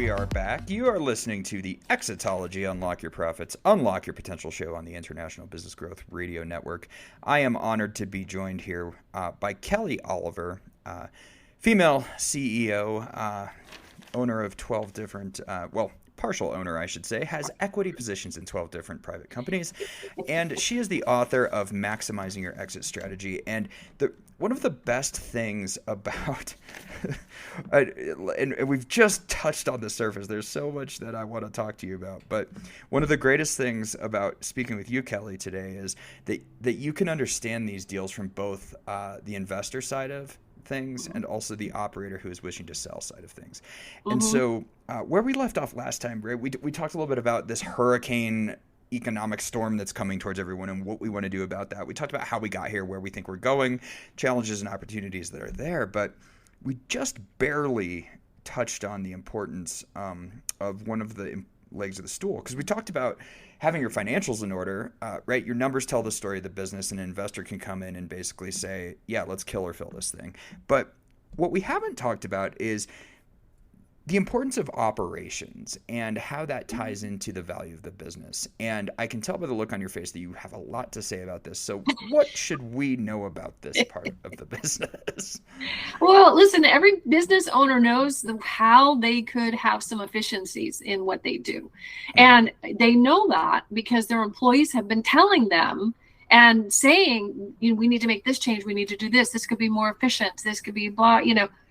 we are back. You are listening to the Exitology Unlock Your Profits, Unlock Your Potential show on the International Business Growth Radio Network. I am honored to be joined here by Kelly Oliver, female CEO, owner of 12 different, partial owner, I should say, has equity positions in 12 different private companies. And she is the author of Maximizing Your Exit Strategy. And one of the best things about, and we've just touched on the surface, there's so much that I want to talk to you about, but one of the greatest things about speaking with you, Kelly, today is that you can understand these deals from both the investor side of things and also the operator who is wishing to sell side of things. And so where we left off last time, right, we talked a little bit about this hurricane economic storm that's coming towards everyone and what we want to do about that. We talked about how we got here, where we think we're going, challenges and opportunities that are there, but we just barely touched on the importance of one of the legs of the stool, because we talked about having your financials in order, right? Your numbers tell the story of the business, and an investor can come in and basically say, yeah, let's kill or fill this thing. But what we haven't talked about is the importance of operations and how that ties into the value of the business. And I can tell by the look on your face that you have a lot to say about this. So what should we know about this part of the business? Well, listen, every business owner knows how they could have some efficiencies in what they do. And they know that because their employees have been telling them and saying, we need to make this change. We need to do this. This could be more efficient. This could be blah,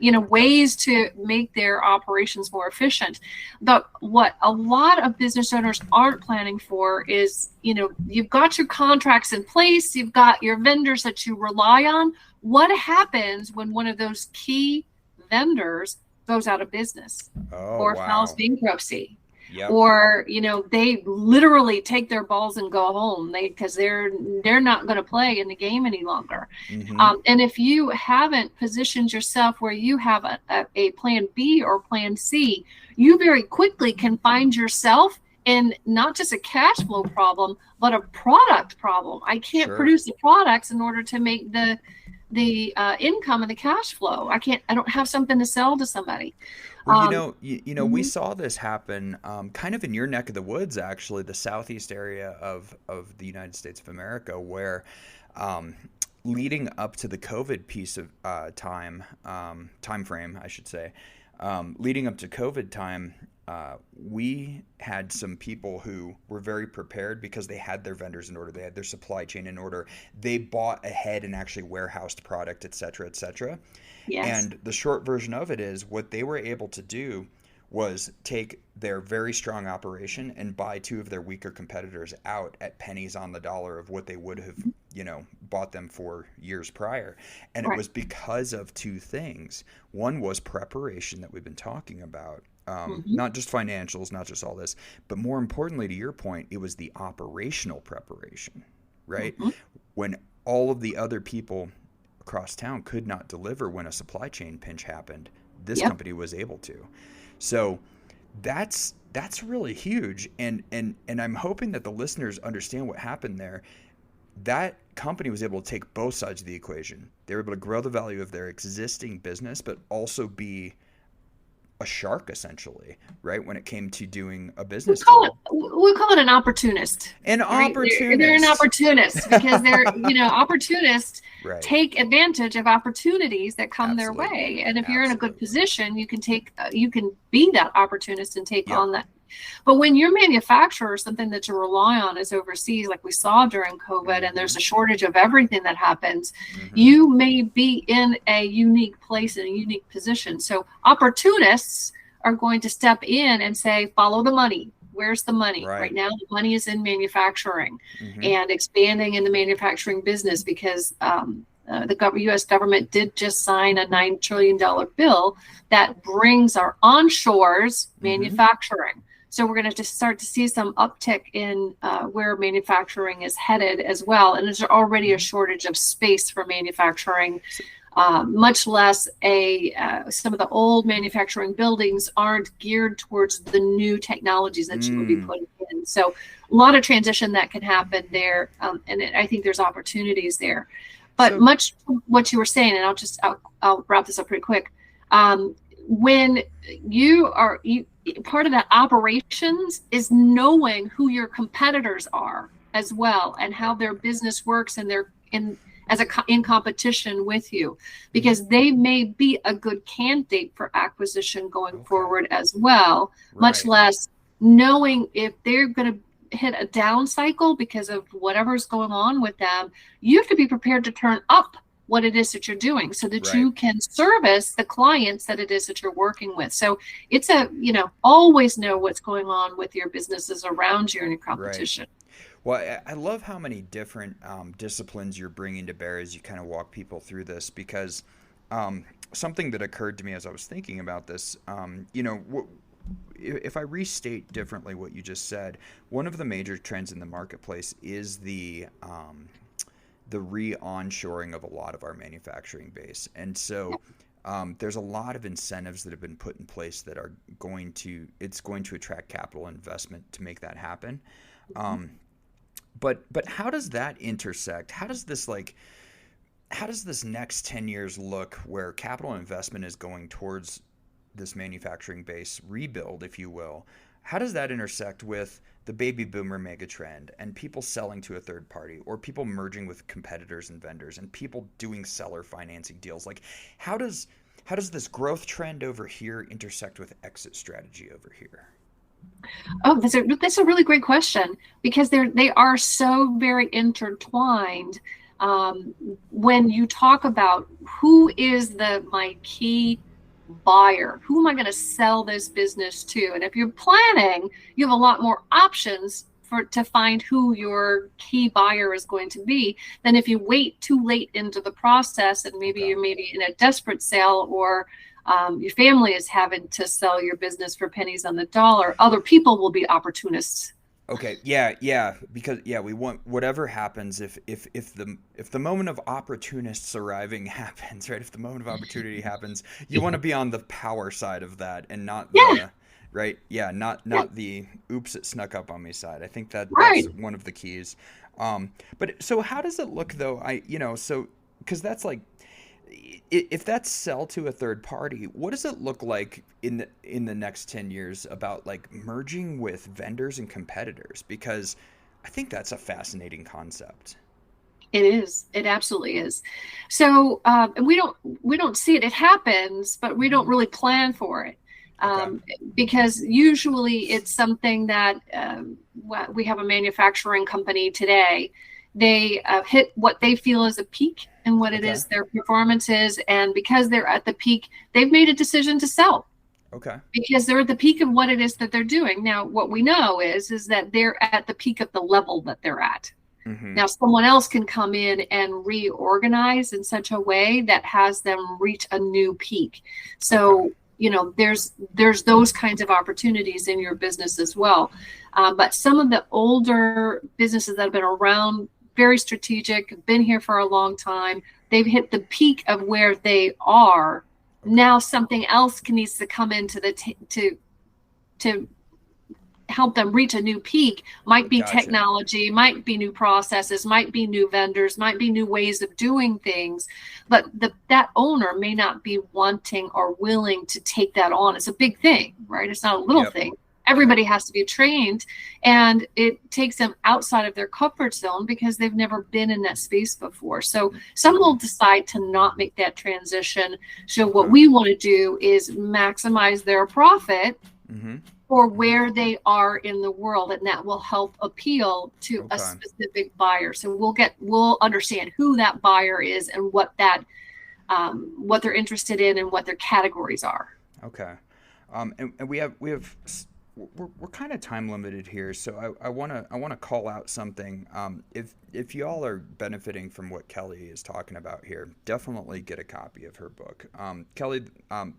ways to make their operations more efficient. But what a lot of business owners aren't planning for is, you've got your contracts in place. You've got your vendors that you rely on. What happens when one of those key vendors goes out of business or files bankruptcy? Yep. Or, they literally take their balls and go home because they're not going to play in the game any longer. And if you haven't positioned yourself where you have a plan B or plan C, you very quickly can find yourself in not just a cash flow problem, but a product problem. I can't produce the products in order to make the income and the cash flow. I don't have something to sell to somebody. Well, we saw this happen kind of in your neck of the woods, actually, the southeast area of the United States of America, where leading up to the COVID piece of time frame, I should say, leading up to COVID time, we had some people who were very prepared because they had their vendors in order. They had their supply chain in order. They bought ahead and actually warehoused product, et cetera, et cetera. Yes. And the short version of it is what they were able to do was take their very strong operation and buy two of their weaker competitors out at pennies on the dollar of what they would have, bought them for years prior. And it was because of two things. One was preparation that we've been talking about. Not just financials, not just all this, but more importantly, to your point, it was the operational preparation, right? When all of the other people across town could not deliver when a supply chain pinch happened, this company was able to. So that's really huge. And I'm hoping that the listeners understand what happened there. That company was able to take both sides of the equation. They were able to grow the value of their existing business, but also be a shark, essentially, right? When it came to doing a business, we call it an opportunist. An opportunist. They're an opportunist because they're, opportunists take advantage of opportunities that come their way. And if you're in a good position, you can be that opportunist and take on that. But when your manufacturer, something that you rely on is overseas, like we saw during COVID, and there's a shortage of everything that happens, you may be in a unique place, in a unique position. So opportunists are going to step in and say, follow the money. Where's the money? Right now, the money is in manufacturing and expanding in the manufacturing business because the U.S. government did just sign a $9 trillion bill that brings our onshores manufacturing. So we're going to just start to see some uptick in where manufacturing is headed as well. And there's already a shortage of space for manufacturing, much less some of the old manufacturing buildings aren't geared towards the new technologies that you would be putting in. So a lot of transition that can happen there. I think there's opportunities there. But much what you were saying, and I'll wrap this up pretty quick. when part of that operations is knowing who your competitors are as well, and how their business works, and they're in competition with you, because they may be a good candidate for acquisition going forward as well. Much less knowing if they're going to hit a down cycle because of whatever's going on with them. You have to be prepared to turn up what it is that you're doing, so that you can service the clients that it is that you're working with. So it's always know what's going on with your businesses around you and your competition. Well, I love how many different disciplines you're bringing to bear as you kind of walk people through this, because something that occurred to me as I was thinking about this, if I restate differently what you just said, one of the major trends in the marketplace is the re-onshoring of a lot of our manufacturing base. And so there's a lot of incentives that have been put in place that are going to attract capital investment to make that happen. But how does that intersect? How does this next 10 years look, where capital investment is going towards this manufacturing base rebuild, if you will? How does that intersect with the baby boomer megatrend and people selling to a third party, or people merging with competitors and vendors, and people doing seller financing deals? Like, how does this growth trend over here intersect with exit strategy over here? Oh, that's a really great question, because they are so very intertwined. When you talk about who is my key buyer, who am I going to sell this business to, and if you're planning, you have a lot more options to find who your key buyer is going to be than if you wait too late into the process, and maybe you're in a desperate sale, or your family is having to sell your business for pennies on the dollar. Other people will be opportunists. Okay. Yeah. Because we want whatever happens, if the moment of opportunists arriving happens, right? If the moment of opportunity happens, you want to be on the power side of that, and not the right. Yeah. Not the oops, it snuck up on me side. I think that's one of the keys. But so how does it look though? Because that's like, if that's sell to a third party, what does it look like in the next 10 years about like merging with vendors and competitors? Because I think that's a fascinating concept. It is. It absolutely is. So we don't see it. It happens, but we don't really plan for it. Because usually it's something that we have a manufacturing company today. They hit what they feel is a peak and what it is their performance is. And because they're at the peak, they've made a decision to sell. Because they're at the peak of what it is that they're doing. Now, what we know is that they're at the peak of the level that they're at. Now, someone else can come in and reorganize in such a way that has them reach a new peak. So, there's those kinds of opportunities in your business as well. But some of the older businesses that have been around, very strategic, have been here for a long time, they've hit the peak of where they are. Now something else needs to come into to help them reach a new peak. Might be technology, might be new processes, might be new vendors, might be new ways of doing things. But that owner may not be wanting or willing to take that on. It's a big thing, right? It's not a little thing. Everybody has to be trained, and it takes them outside of their comfort zone because they've never been in that space before. So some will decide to not make that transition. So what we want to do is maximize their profit for where they are in the world, and that will help appeal to a specific buyer. So we'll understand who that buyer is and what they're interested in and what their categories are. And we're kind of time limited here, so I want to call out something. If y'all are benefiting from what Kelly is talking about here, definitely get a copy of her book. Kelly,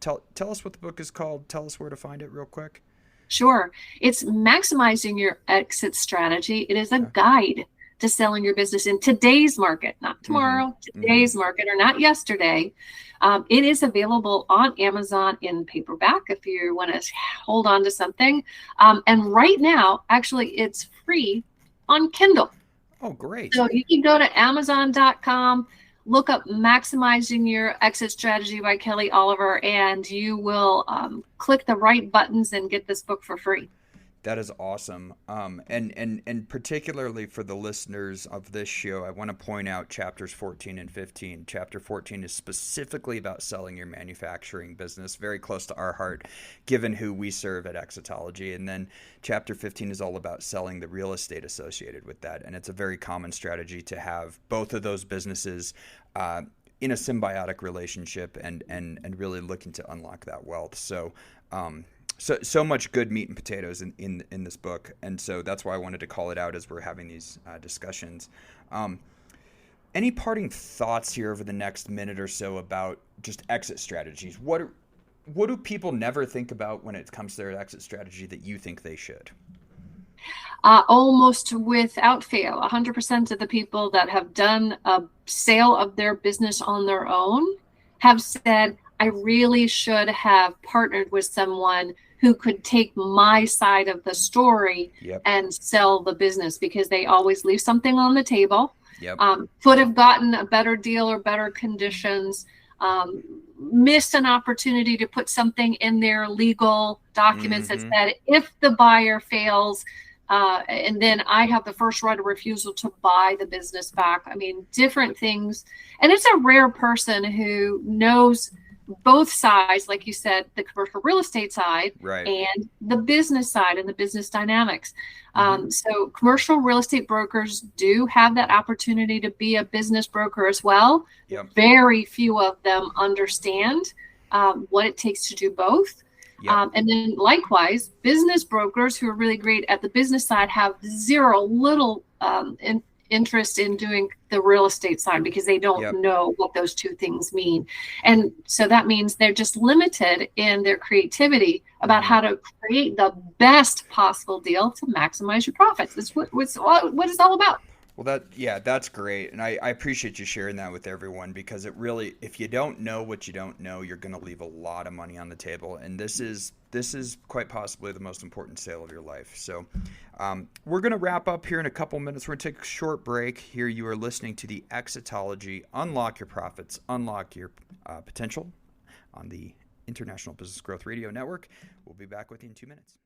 tell us what the book is called. Tell us where to find it real quick. Sure. It's Maximizing Your Exit Strategy. It is a guide to selling your business in today's market, not tomorrow, today's market, or not yesterday. It is available on Amazon in paperback if you want to hold on to something. And right now, actually, it's free on Kindle. Oh, great. So you can go to Amazon.com, look up Maximizing Your Exit Strategy by Kelly Oliver, and you will click the right buttons and get this book for free. That is awesome. And particularly for the listeners of this show, I want to point out chapters 14 and 15. Chapter 14 is specifically about selling your manufacturing business, very close to our heart, given who we serve at Exitology. And then chapter 15 is all about selling the real estate associated with that. And it's a very common strategy to have both of those businesses in a symbiotic relationship and really looking to unlock that wealth. So much good meat and potatoes in this book, and so that's why I wanted to call it out as we're having these discussions. Any parting thoughts here over the next minute or so about just exit strategies? What do people never think about when it comes to their exit strategy that you think they should? Almost without fail, 100% of the people that have done a sale of their business on their own have said, I really should have partnered with someone who could take my side of the story Yep. and sell the business, because they always leave something on the table. Yep. Could have gotten a better deal or better conditions, missed an opportunity to put something in their legal documents that said, if the buyer fails, and then I have the first right of refusal to buy the business back. I mean, different things. And it's a rare person who knows both sides, like you said, the commercial real estate side, Right. and the business side and the business dynamics. So commercial real estate brokers do have that opportunity to be a business broker as well. Yep. Very few of them understand what it takes to do both. Yep. And then likewise, business brokers who are really great at the business side have little interest in doing the real estate side, because they don't know what those two things mean. And so that means they're just limited in their creativity about how to create the best possible deal to maximize your profits. That's what it's all about. Well, that's great. And I appreciate you sharing that with everyone, because it really, if you don't know what you don't know, you're going to leave a lot of money on the table. And this is quite possibly the most important sale of your life. So we're going to wrap up here in a couple minutes. We're going to take a short break here. You are listening to the Exitology Unlock Your Profits, Unlock Your Potential on the International Business Growth Radio Network. We'll be back with you in 2 minutes.